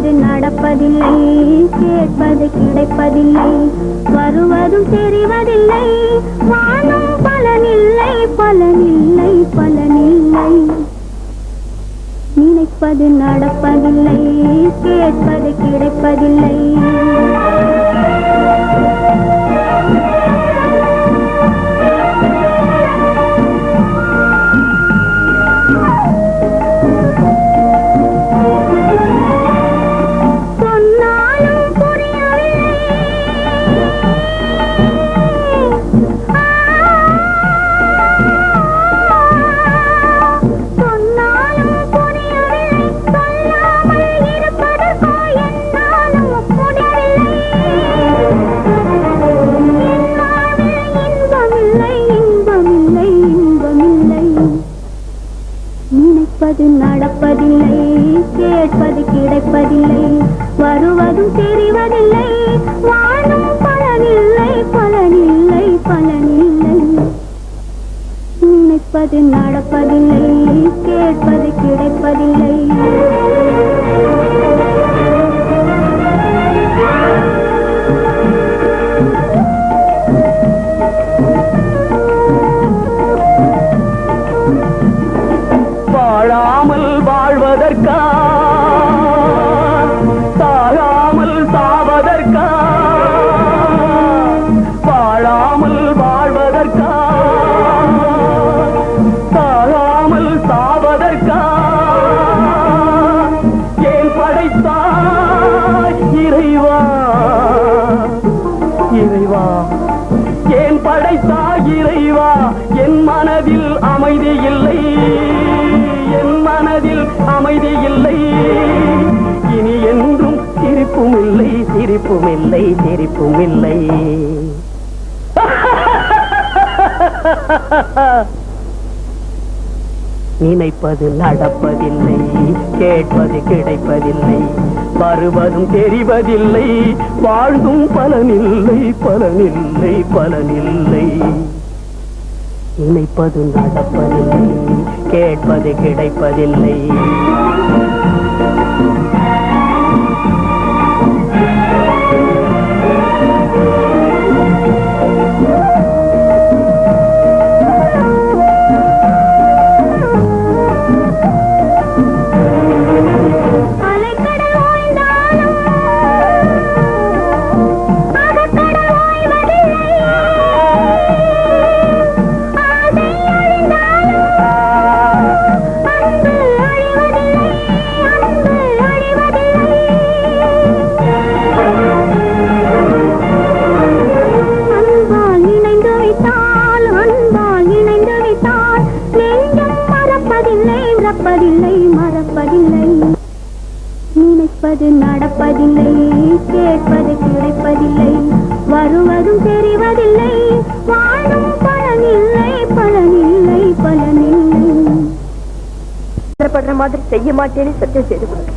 நினைப்பது நடப்பதில்லை, கேட்பது கிடைப்பதில்லை, வருவதும் தெரிவதில்லை, வாழும் பலனில்லை பலனில்லை பலனில்லை. நினைப்பது நடப்பதில்லை, கேட்பது கிடைப்பதில்லை. நினைப்பது நடப்பதில்லை, கேட்பது கிடைப்பதில்லை, வருவதும் தெரிவதில்லை, வாழும் பலனில்லை பலனில்லை பலனில்லை. நினைப்பது நடப்பதில்லை, கேட்பது கிடைப்பதில்லை. வாழாமல் வாழ்வதற்கா, சாகாமல் சாவதற்கா, வாழாமல் வாழ்வதற்கா, சாகாமல் சாவதற்கா, ஏன் படைத்தாய் இறைவா இறைவா, ஏன் படைத்தாய் இறைவா, என் மனதில் அமைதி இல்லை, என் மனதில் அமைதி இல்லை, இனி என்றும் சிரிப்பும் இல்லை சிரிப்பும் இல்லை சிரிப்பும் இல்லை. நினைப்பது நடப்பதில்லை, கேட்பது கிடைப்பதில்லை, வருவதும் தெரிவதில்லை, வாழ்ந்தும் பலனில்லை பலனில்லை பலனில்லை. நினைப்பது நடப்பதில்லை, கேட்பது கிடைப்பதில்லை. மறப்பதில்லை மறப்பதில்லை. நினைப்பது நடப்பதில்லை, கேட்பது கிடைப்பதில்லை, வருவதும் தெரிவதில்லை, வாழும் பலனில்லை பலனில்லை பலனில்லை. படுற மாதிரி செய்ய மாட்டேன்னு சத்தியம் செய்து கொடுக்க.